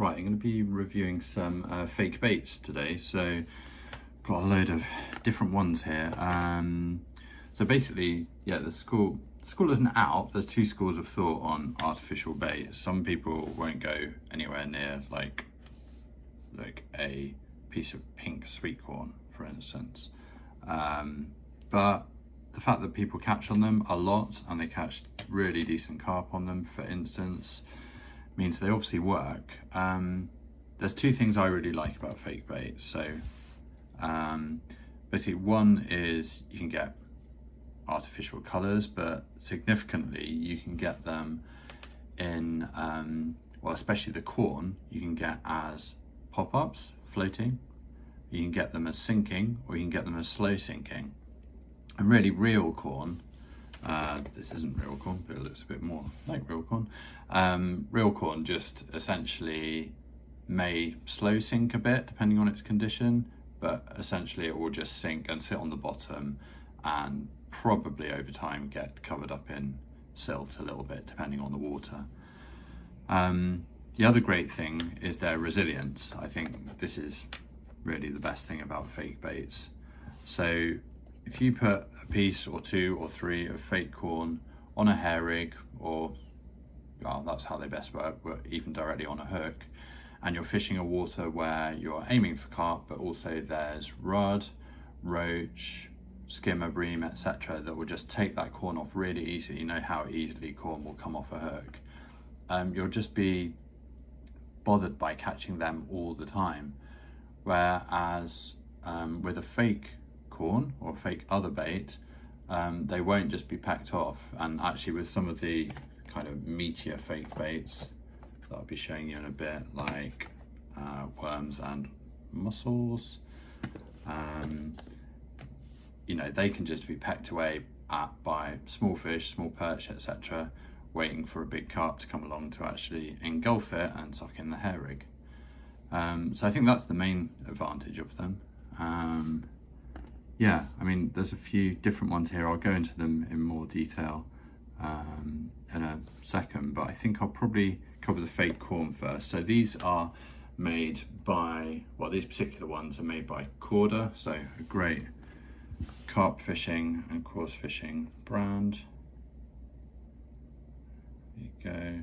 Right, I'm going to be reviewing some fake baits today. So got a load of different ones here. So basically, yeah, the school isn't out. There's two schools of thought on artificial bait. Some people won't go anywhere near like a piece of pink sweetcorn, for instance. But the fact that people catch on them a lot and they catch really decent carp on them, for instance, means they obviously work. There's two things I really like about fake bait. So basically, one is you can get artificial colors, but significantly you can get them in, well, especially the corn, you can get as pop-ups, floating. You can get them as sinking, or you can get them as slow sinking. And really, real corn, this isn't real corn, but it looks a bit more like real corn. Real corn just essentially may slow sink a bit depending on its condition, but essentially it will just sink and sit on the bottom and probably over time get covered up in silt a little bit depending on the water. The other great thing is their resilience. I think this is really the best thing about fake baits. So if you put a piece or two or three of fake corn on a hair rig, or, well, that's how they best work, but even directly on a hook, and you're fishing a water where you're aiming for carp, but also there's rudd, roach, skimmer, bream, etc., that will just take that corn off really easily. You know how easily corn will come off a hook. You'll just be bothered by catching them all the time. Whereas with a fake corn or fake other bait, they won't just be packed off. And actually with some of the kind of meatier fake baits that I'll be showing you in a bit, like worms and mussels, you know, they can just be pecked away at by small fish, small perch, etc., waiting for a big carp to come along to actually engulf it and suck in the hair rig. So I think that's the main advantage of them. Yeah, I mean, there's a few different ones here. I'll go into them in more detail in a second, but I think I'll probably cover the fake corn first. So these are made by, well, these particular ones are made by Corda, so a great carp fishing and coarse fishing brand. There you go.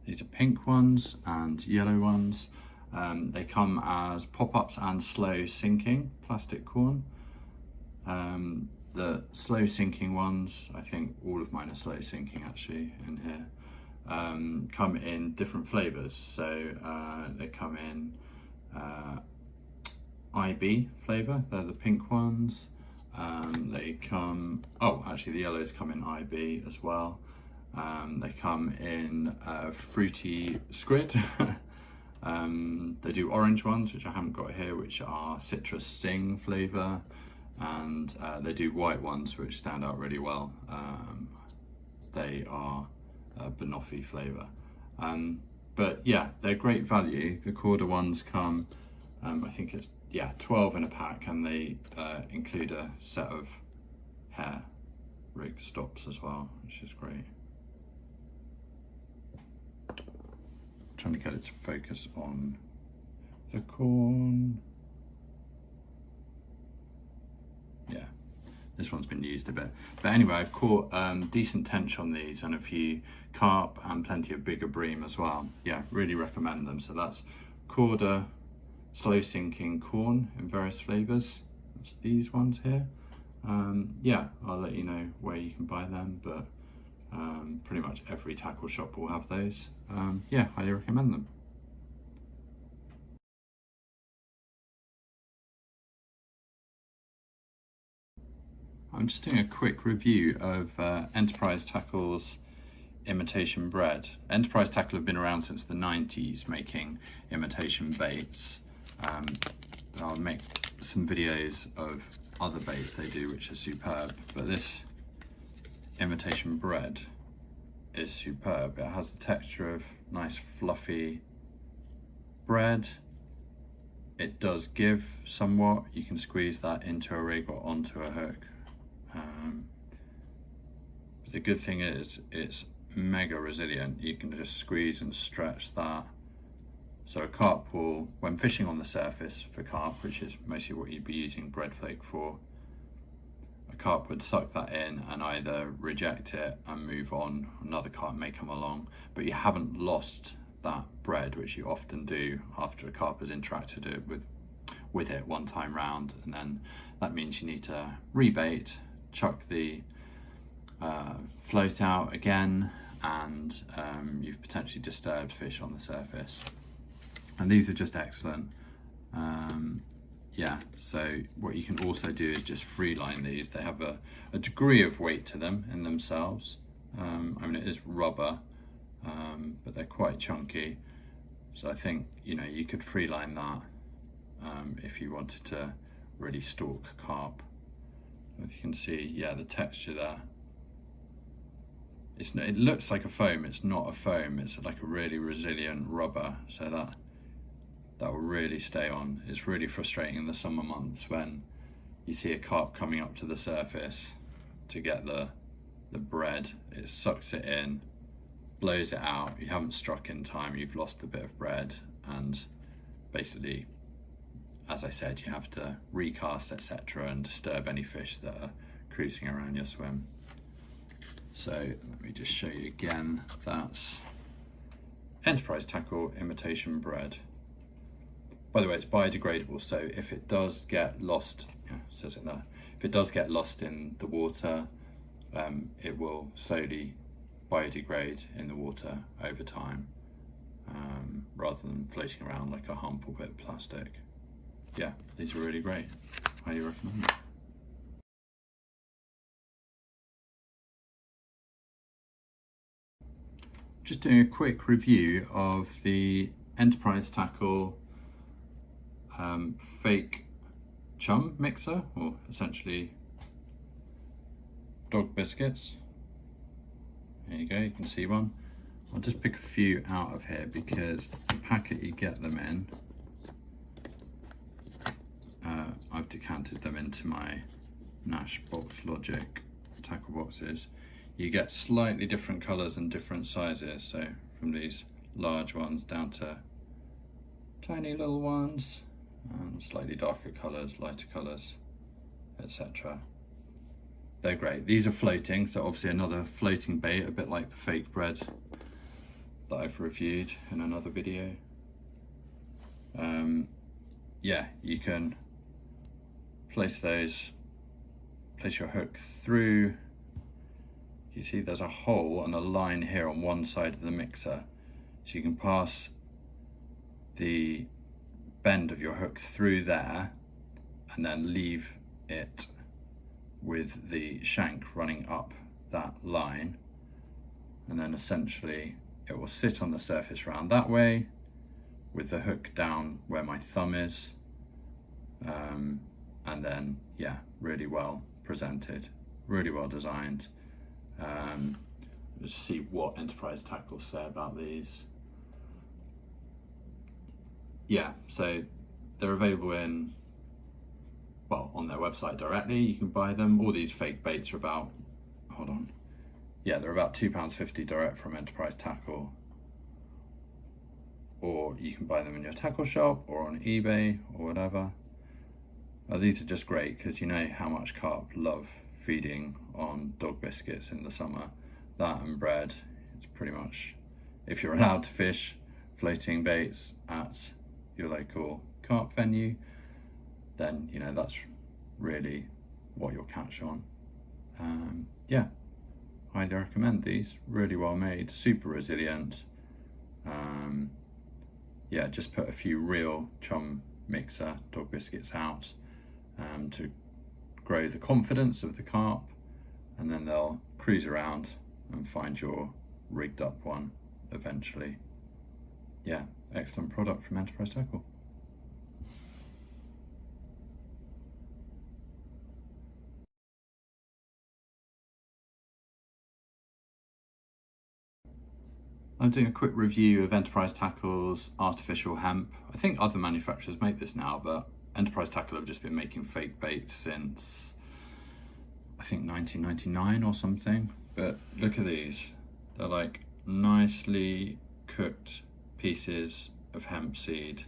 These are pink ones and yellow ones. They come as pop-ups and slow sinking plastic corn. The slow sinking ones, I think all of mine are slow sinking actually in here, come in different flavors. So they come in IB flavor, they're the pink ones. They come, oh, actually the yellows come in IB as well. They come in fruity squid. They do orange ones, which I haven't got here, which are citrus sing flavour, and they do white ones, which stand out really well. They are banoffee flavour. But yeah, they're great value. The Corda ones come, I think it's, yeah, 12 in a pack, and they include a set of hair rig stops as well, which is great. Trying to get it to focus on the corn. Yeah, this one's been used a bit. But anyway, I've caught decent tench on these and a few carp and plenty of bigger bream as well. Yeah, really recommend them. So that's Corda slow sinking corn in various flavours. That's these ones here. Yeah, I'll let you know where you can buy them, but pretty much every tackle shop will have those. Yeah, highly recommend them. I'm just doing a quick review of Enterprise Tackle's imitation bread. Enterprise Tackle have been around since the 90s making imitation baits. I'll make some videos of other baits they do which are superb, but this imitation bread is superb. It has the texture of nice fluffy bread. It does give somewhat. You can squeeze that into a rig or onto a hook But the good thing is it's mega resilient. You can just squeeze and stretch that. So a carp will, when fishing on the surface for carp, which is mostly what you'd be using bread flake for, a carp would suck that in and either reject it and move on. Another carp may come along, but you haven't lost that bread, which you often do after a carp has interacted it with it one time round, and then that means you need to rebait, chuck the float out again, and you've potentially disturbed fish on the surface. And these are just excellent. Yeah, so what you can also do is just free line these. They have a degree of weight to them in themselves. I mean, it is rubber, but they're quite chunky. So I think, you know, you could free line that if you wanted to really stalk carp. If you can see, yeah, the texture there. It looks like a foam. It's not a foam. It's like a really resilient rubber. So that will really stay on. It's really frustrating in the summer months when you see a carp coming up to the surface to get the bread. It sucks it in, blows it out. You haven't struck in time. You've lost a bit of bread, and basically, as I said, you have to recast, etc., and disturb any fish that are cruising around your swim. So let me just show you again. That's Enterprise Tackle Imitation Bread. By the way, it's biodegradable, so if it does get lost, yeah, it says it there, if it does get lost in the water, it will slowly biodegrade in the water over time, rather than floating around like a hump or bit of plastic. Yeah, these are really great. Highly recommend them. Just doing a quick review of the Enterprise Tackle fake chum mixer, or essentially dog biscuits. There you go, you can see one. I'll just pick a few out of here because the packet you get them in, I've decanted them into my Nash Box Logic tackle boxes. You get slightly different colours and different sizes, so from these large ones down to tiny little ones, slightly darker colours, lighter colours, etc. They're great. These are floating, so obviously another floating bait, a bit like the fake bread that I've reviewed in another video. Yeah, you can place your hook through. You see there's a hole and a line here on one side of the mixer, so you can pass the bend of your hook through there and then leave it with the shank running up that line, and then essentially it will sit on the surface round that way with the hook down where my thumb is, and then yeah, really well presented, really well designed. Let's see what Enterprise Tackle say about these. Yeah, so they're available on their website directly. You can buy them. All these fake baits are about, hold on, yeah, they're about £2.50 direct from Enterprise Tackle, or you can buy them in your tackle shop or on eBay or whatever. These are just great because you know how much carp love feeding on dog biscuits in the summer. That and bread, it's pretty much, if you're allowed to fish floating baits at your local carp venue, then you know that's really what you'll catch on. Yeah, highly recommend these. Really well made, super resilient. Yeah, just put a few real chum mixer dog biscuits out to grow the confidence of the carp, and then they'll cruise around and find your rigged up one eventually. Yeah, excellent product from Enterprise Tackle. I'm doing a quick review of Enterprise Tackle's artificial hemp. I think other manufacturers make this now, but Enterprise Tackle have just been making fake baits since I think 19.99 or something. But look at these. They're like nicely cooked pieces of hemp seed.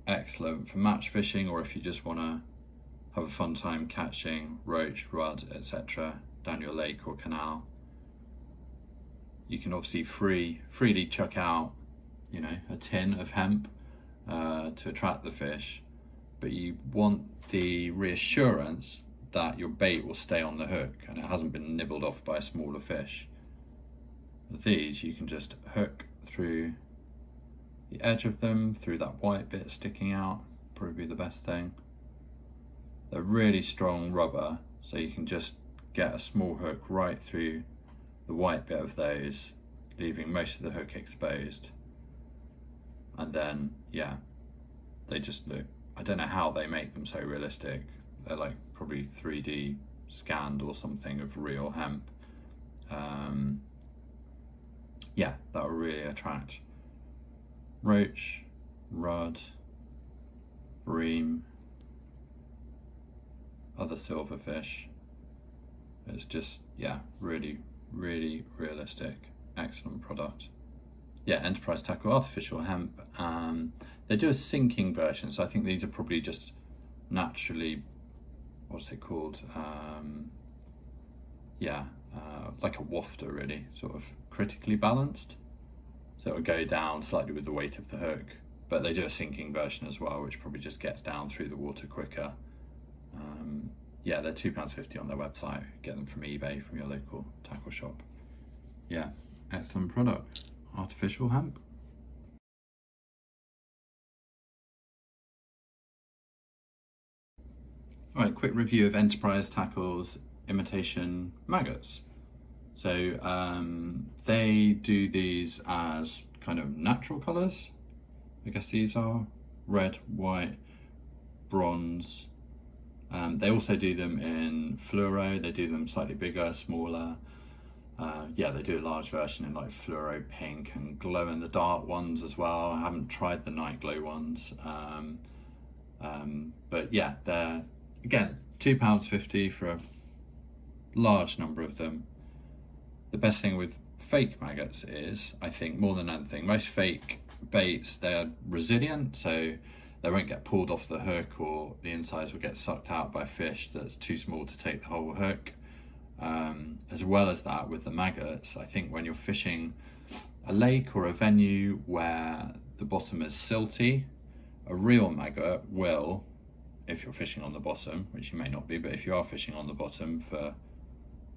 Excellent for match fishing, or if you just want to have a fun time catching roach, rudd, etc. down your lake or canal. You can obviously freely chuck out, you know, a tin of hemp to attract the fish, but you want the reassurance that your bait will stay on the hook and it hasn't been nibbled off by a smaller fish. With these, you can just hook through the edge of them, through that white bit sticking out, probably the best thing. They're really strong rubber, so you can just get a small hook right through the white bit of those, leaving most of the hook exposed. And then, yeah, they just look, I don't know how they make them so realistic. They're like probably 3D scanned or something of real hemp. Yeah, that'll really attract roach, rudd, bream, other silverfish. It's just, yeah, really realistic, excellent product. Yeah, Enterprise Tackle artificial hemp. They do a sinking version, so I think these are probably just naturally, what's it called? Like a wafter, really, sort of critically balanced. So it'll go down slightly with the weight of the hook, but they do a sinking version as well, which probably just gets down through the water quicker. Yeah, they're £2.50 on their website. Get them from eBay, from your local tackle shop. Yeah, excellent product. Artificial hemp. All right, quick review of Enterprise Tackle's imitation maggots. So they do these as kind of natural colours. I guess these are red, white, bronze. They also do them in fluoro. They do them slightly bigger, smaller. Yeah, they do a large version in like fluoro pink and glow in the dark ones as well. I haven't tried the night glow ones. But yeah, they're, again, £2.50 for a large number of them. The best thing with fake maggots is, I think, more than anything, most fake baits, they're resilient, so they won't get pulled off the hook, or the insides will get sucked out by fish that's too small to take the whole hook. As well as that, with the maggots, I think when you're fishing a lake or a venue where the bottom is silty, a real maggot will, if you're fishing on the bottom, which you may not be, but if you are fishing on the bottom for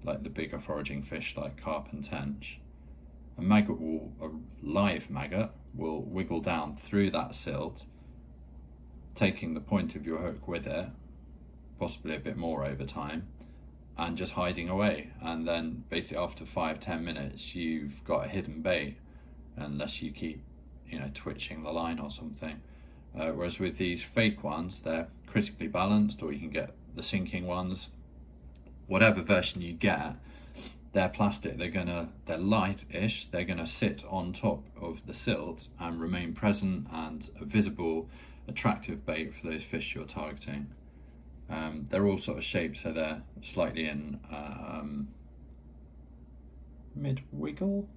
like the bigger foraging fish like carp and tench, a live maggot will wiggle down through that silt, taking the point of your hook with it, possibly a bit more over time, and just hiding away. And then basically after 5-10 minutes, you've got a hidden bait, unless you keep, you know, twitching the line or something. Whereas with these fake ones, they're critically balanced, or you can get the sinking ones. Whatever version you get, they're plastic. They're light-ish. They're gonna sit on top of the silt and remain present and a visible, attractive bait for those fish you're targeting. They're all sort of shaped, so they're slightly in mid-wiggle.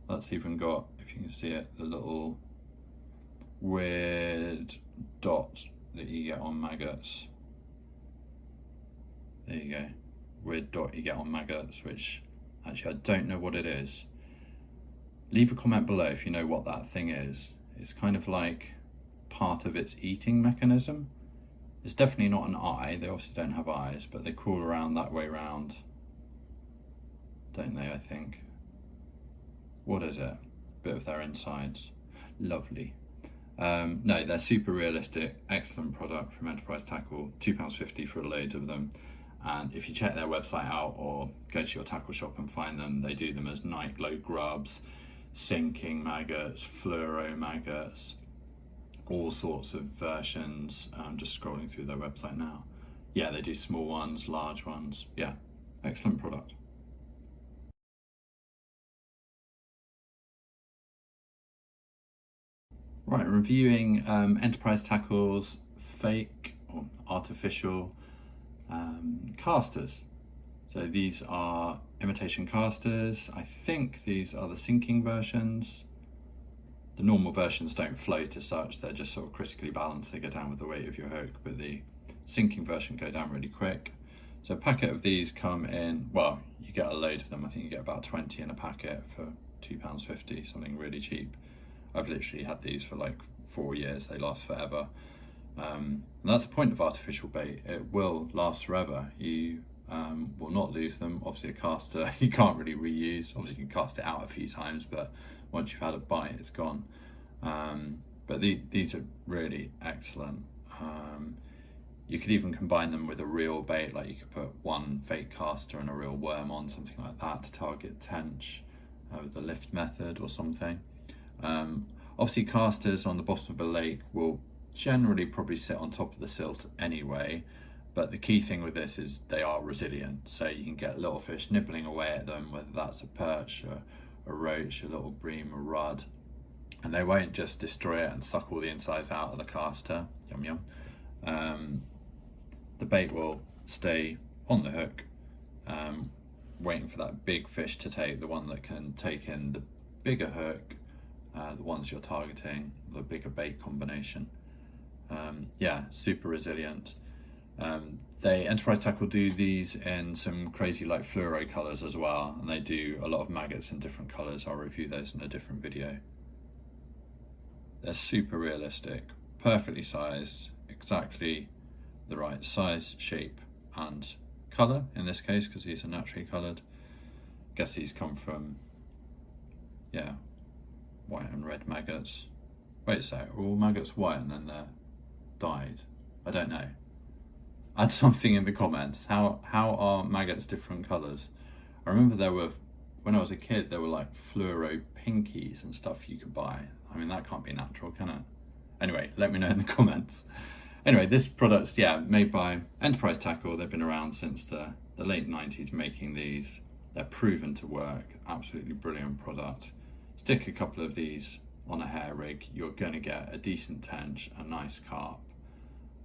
That's even got, if you can see it, the little weird dot that you get on maggots. There you go, weird dot you get on maggots, which actually I don't know what it is. Leave a comment below if you know what that thing is. It's kind of like part of its eating mechanism. It's definitely not an eye. They obviously don't have eyes, but they crawl around that way round, don't they, I think? What is it? Bit of their insides. Lovely. No, they're super realistic, excellent product from Enterprise Tackle, £2.50 for a load of them. And if you check their website out or go to your tackle shop and find them, they do them as night glow grubs, sinking maggots, fluoro maggots, all sorts of versions. I'm just scrolling through their website now. Yeah, they do small ones, large ones. Yeah, excellent product. Right, reviewing Enterprise Tackle's fake or artificial casters. So these are imitation casters. I think these are the sinking versions. The normal versions don't float as such, they're just sort of critically balanced, they go down with the weight of your hook, but the sinking version go down really quick. So a packet of these come in, well, you get a load of them, I think you get about 20 in a packet for £2.50, something really cheap. I've literally had these for like 4 years, they last forever. And that's the point of artificial bait, it will last forever. You will not lose them. Obviously a caster you can't really reuse, obviously you can cast it out a few times, but once you've had a bite it's gone. But these are really excellent. You could even combine them with a real bait, like you could put one fake caster and a real worm on, something like that, to target tench with the lift method or something. Obviously casters on the bottom of a lake will generally probably sit on top of the silt anyway, but the key thing with this is they are resilient, so you can get little fish nibbling away at them, whether that's a perch, a roach, a little bream, a rudd, and they won't just destroy it and suck all the insides out of the caster. Yum yum. The bait will stay on the hook, waiting for that big fish to take, the one that can take in the bigger hook, the ones you're targeting, the bigger bait combination. Yeah, super resilient. Enterprise Tackle do these in some crazy like fluoro colours as well, and they do a lot of maggots in different colours. I'll review those in a different video. They're super realistic, perfectly sized, exactly the right size, shape and colour in this case, because these are naturally coloured. Guess these come from, yeah, white and red maggots. Wait a sec, are all maggots white and then they're dyed? I don't know. Add something in the comments. How are maggots different colours? I remember there were, when I was a kid, there were like fluoro pinkies and stuff you could buy. I mean, that can't be natural, can it? Anyway, let me know in the comments. Anyway, this product's, yeah, made by Enterprise Tackle. They've been around since the late 90s making these. They're proven to work, absolutely brilliant product. Stick a couple of these on a hair rig, you're going to get a decent tench, a nice carp,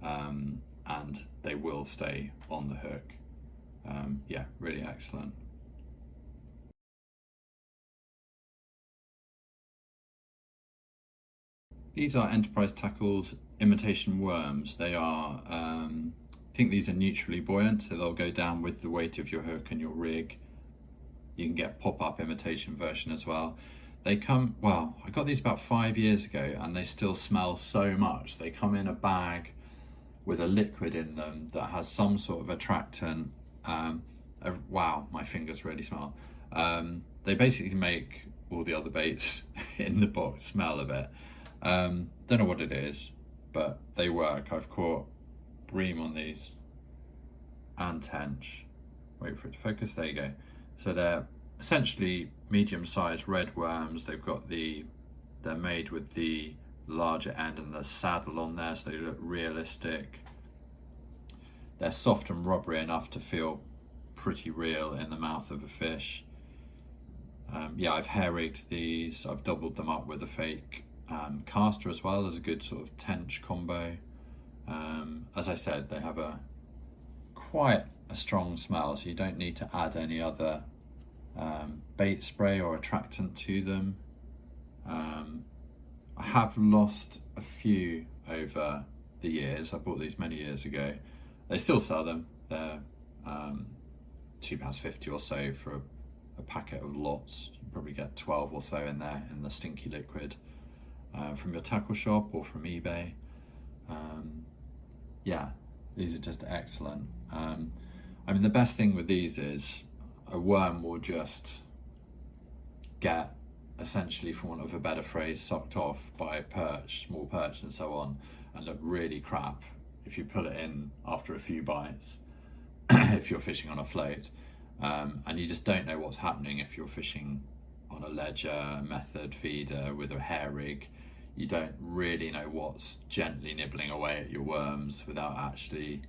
and they will stay on the hook. Yeah, really excellent. These are Enterprise Tackle's imitation worms. They are, I think these are neutrally buoyant, so they'll go down with the weight of your hook and your rig. You can get pop-up imitation version as well. They come, well, I got these about 5 years ago and they still smell so much. They come in a bag with a liquid in them that has some sort of attractant. Wow, my fingers really smell. They basically make all the other baits in the box smell a bit. Don't know what it is, but they work. I've caught bream on these and tench. Wait for it to focus, there you go. So they're essentially medium-sized red worms. They've got they're made with the larger end and the saddle on there, so they look realistic. They're soft and rubbery enough to feel pretty real in the mouth of a fish. Yeah, I've hair rigged these. I've doubled them up with a fake caster as well as a good sort of tench combo. As I said, they have quite a strong smell, so you don't need to add any other bait spray or attractant to them. I have lost a few over the years. I bought these many years ago. They still sell them. They're £2.50 or so for a packet of lots. You probably get 12 or so in there in the stinky liquid from your tackle shop or from eBay. Yeah, these are just excellent. I mean, the best thing with these is a worm will just get, essentially, for want of a better phrase, sucked off by a perch, small perch and so on, and look really crap if you pull it in after a few bites, if you're fishing on a float. And you just don't know what's happening if you're fishing on a ledger, method feeder with a hair rig. You don't really know what's gently nibbling away at your worms without actually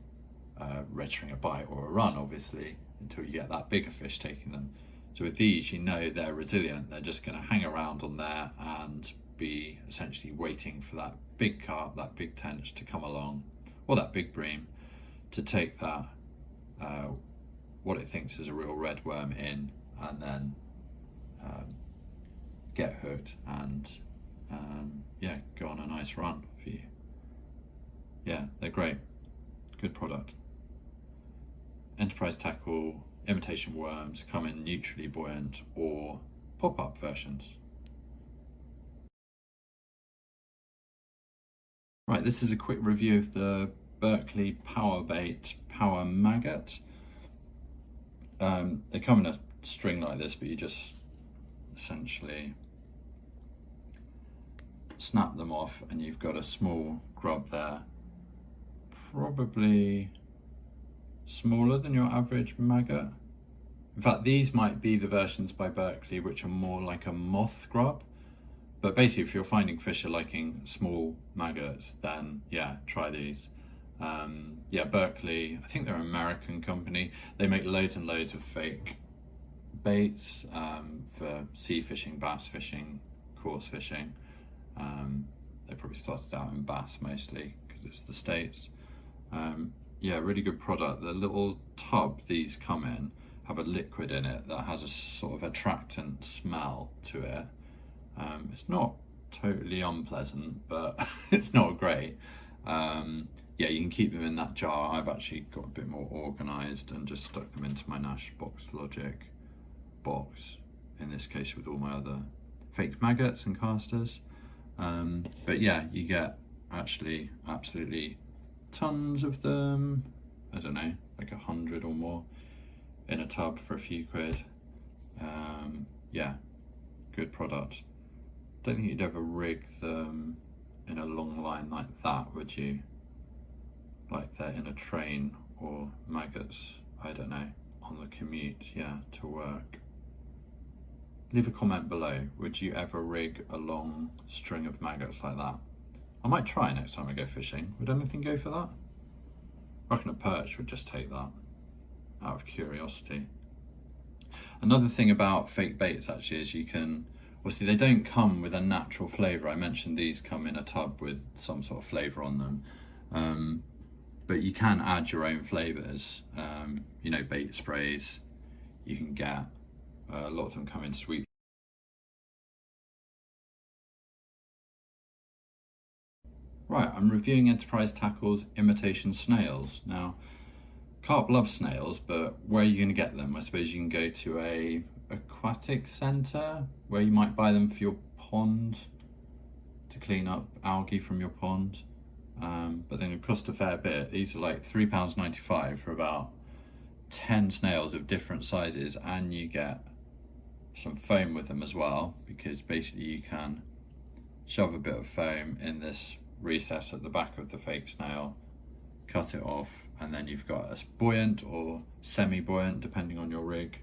registering a bite or a run, obviously, until you get that bigger fish taking them. So with these, you know they're resilient. They're just going to hang around on there and be essentially waiting for that big carp, that big tench to come along, or that big bream, to take that, what it thinks is a real red worm in, and then get hooked and yeah, go on a nice run for you. Yeah, they're great. Good product. Enterprise tackle, imitation worms come in neutrally buoyant or pop-up versions. Right, this is a quick review of the Berkeley Power Bait Power Maggot. They come in a string like this, but you just essentially snap them off and you've got a small grub there, probably smaller than your average maggot. In fact, these might be the versions by Berkeley which are more like a moth grub. But basically, if you're finding fish are liking small maggots, then yeah, try these. Yeah, Berkeley, I think they're an American company. They make loads and loads of fake baits for sea fishing, bass fishing, coarse fishing. They probably started out in bass mostly because it's the States. Yeah, really good product. The little tub these come in have a liquid in it that has a sort of attractant smell to it. It's not totally unpleasant, but it's not great. Yeah, you can keep them in that jar. I've actually got a bit more organized and just stuck them into my Nash Box Logic box, in this case with all my other fake maggots and casters. But yeah, you get actually absolutely tons of them. I don't know, like 100 or more in a tub for a few quid. Yeah, good product. Don't think you'd ever rig them in a long line like that, would you? Like they're in a train, or maggots, I don't know, on the commute, yeah, to work. Leave a comment below, would you ever rig a long string of maggots like that? I might try next time I go fishing. Would anything go for that? I reckon a perch would just take that, out of curiosity. Another thing about fake baits actually is you can, obviously they don't come with a natural flavour. I mentioned these come in a tub with some sort of flavour on them. But you can add your own flavours. You know, bait sprays, you can get, a lot of them come in sweet. Right, I'm reviewing Enterprise Tackle's imitation snails. Now, carp love snails, but where are you going to get them? I suppose you can go to a aquatic centre where you might buy them for your pond to clean up algae from your pond. But then it cost a fair bit. These are like £3.95 for about 10 snails of different sizes, and you get some foam with them as well, because basically you can shove a bit of foam in this recess at the back of the fake snail, cut it off, and then you've got a buoyant or semi-buoyant, depending on your rig,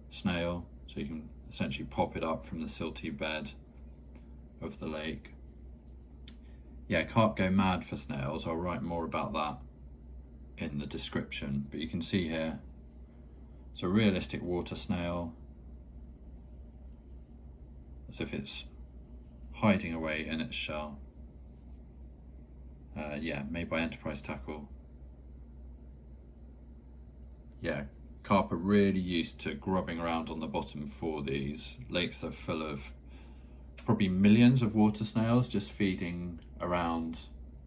snail. So you can essentially pop it up from the silty bed of the lake. Yeah, carp go mad for snails. I'll write more about that in the description, but you can see here, it's a realistic water snail, as if it's hiding away in its shell. Yeah, made by Enterprise Tackle. Yeah, carp are really used to grubbing around on the bottom for these. Lakes are full of probably millions of water snails just feeding around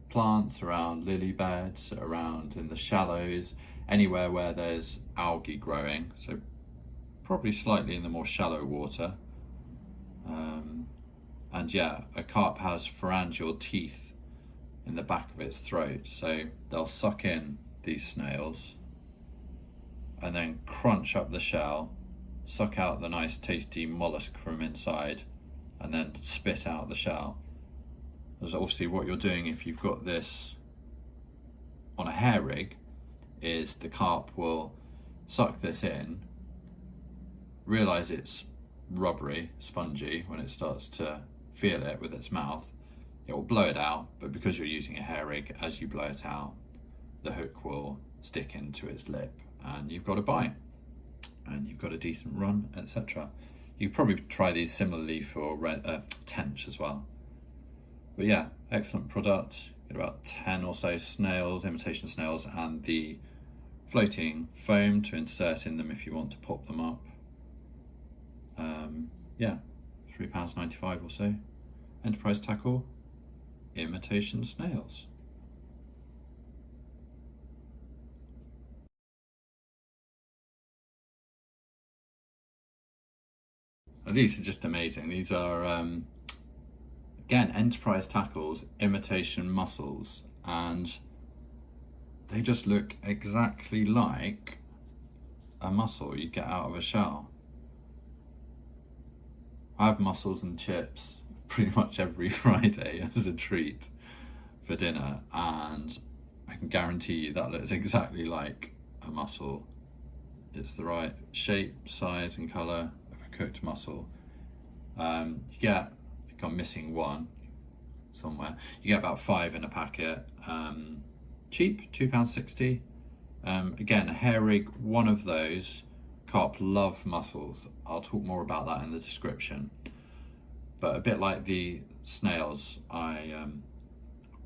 plants, around lily beds, around in the shallows, anywhere where there's algae growing. So probably slightly in the more shallow water. And yeah, a carp has phalangeal teeth in the back of its throat, so they'll suck in these snails and then crunch up the shell, suck out the nice tasty mollusk from inside, and then spit out the shell. Because obviously what you're doing if you've got this on a hair rig is the carp will suck this in, realise it's rubbery, spongy when it starts to feel it with its mouth. It will blow it out, but because you're using a hair rig, as you blow it out, the hook will stick into its lip and you've got a bite and you've got a decent run, etc. You could probably try these similarly for tench as well. But yeah, excellent product. Get about 10 or so snails, imitation snails, and the floating foam to insert in them if you want to pop them up. Yeah, £3.95 or so. Enterprise tackle, imitation snails. These are just amazing. These are, again, enterprise tackles, imitation mussels, and they just look exactly like a mussel you'd get out of a shell. I have mussels and chips pretty much every Friday as a treat for dinner, and I can guarantee you that looks exactly like a mussel. It's the right shape, size and colour of a cooked mussel. You get, I think I'm missing one somewhere, you get about 5 in a packet. Cheap, £2.60. Again, a hair rig, one of those. Carp love mussels. I'll talk more about that in the description. But a bit like the snails I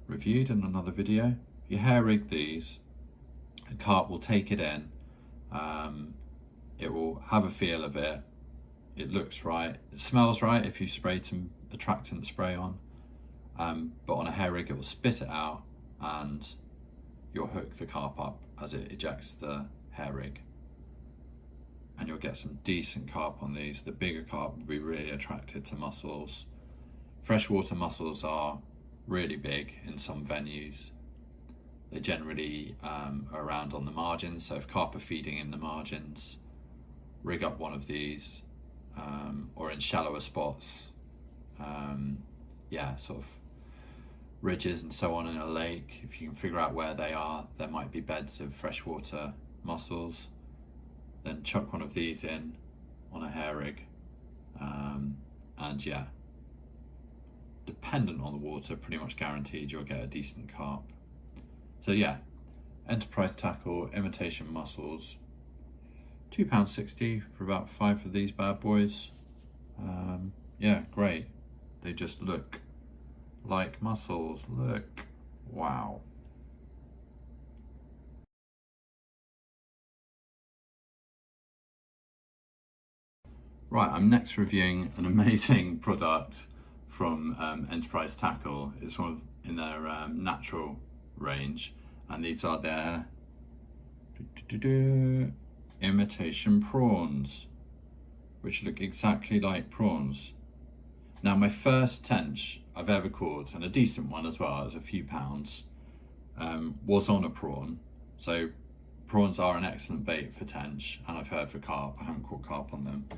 reviewed in another video, you hair rig these, a carp will take it in, it will have a feel of it, it looks right, it smells right if you sprayed some attractant spray on, but on a hair rig it will spit it out and you'll hook the carp up as it ejects the hair rig. And you'll get some decent carp on these. The bigger carp will be really attracted to mussels. Freshwater mussels are really big in some venues. They generally are around on the margins, so if carp are feeding in the margins, rig up one of these, or in shallower spots, yeah, sort of ridges and so on in a lake. If you can figure out where they are, there might be beds of freshwater mussels. Then chuck one of these in on a hair rig, and yeah, dependent on the water, pretty much guaranteed you'll get a decent carp. So yeah, enterprise tackle, imitation mussels, £2.60 for about 5 of these bad boys. Yeah, great. They just look like mussels. Look, wow. Right, I'm next reviewing an amazing product from Enterprise Tackle. It's one in their natural range, and these are their imitation prawns, which look exactly like prawns. Now, my first tench I've ever caught, and a decent one as well, it was a few pounds, was on a prawn. So prawns are an excellent bait for tench, and I've heard for carp. I haven't caught carp on them.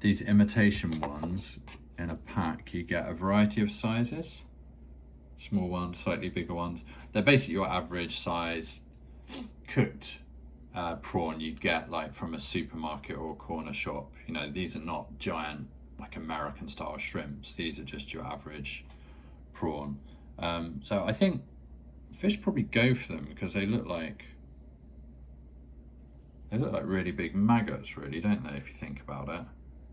These imitation ones, in a pack you get a variety of sizes, small ones, slightly bigger ones. They're basically your average size cooked prawn you'd get like from a supermarket or a corner shop. You know, these are not giant like American style shrimps, these are just your average prawn. So I think fish probably go for them because they look like really big maggots, really, don't they, if you think about it?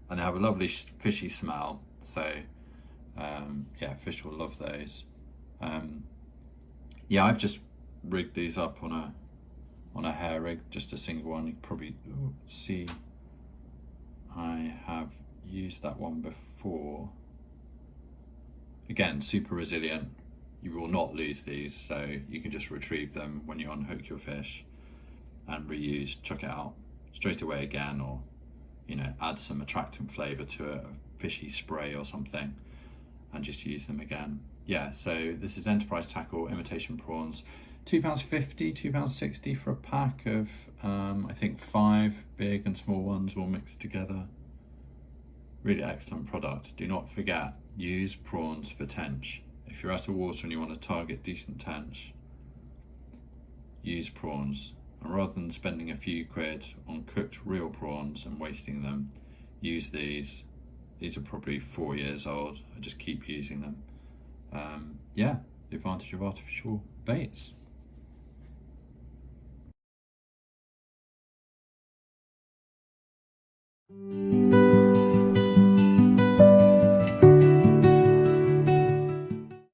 And they have a lovely fishy smell, so yeah, fish will love those. Yeah, I've just rigged these up on a hair rig, just a single one. You can probably see I have used that one before. Again, super resilient. You will not lose these, so you can just retrieve them when you unhook your fish and reuse, chuck it out straight away again, or you know, add some attractant flavour to a fishy spray or something and just use them again. Yeah, so this is Enterprise Tackle imitation prawns, £2.50, £2.60 for a pack of I think 5 big and small ones all mixed together. Really excellent product. Do not forget, use prawns for tench. If you're out of water and you want to target decent tench, use prawns. And rather than spending a few quid on cooked real prawns and wasting them, use these. These are probably 4 years old. I just keep using them. Yeah, the advantage of artificial baits.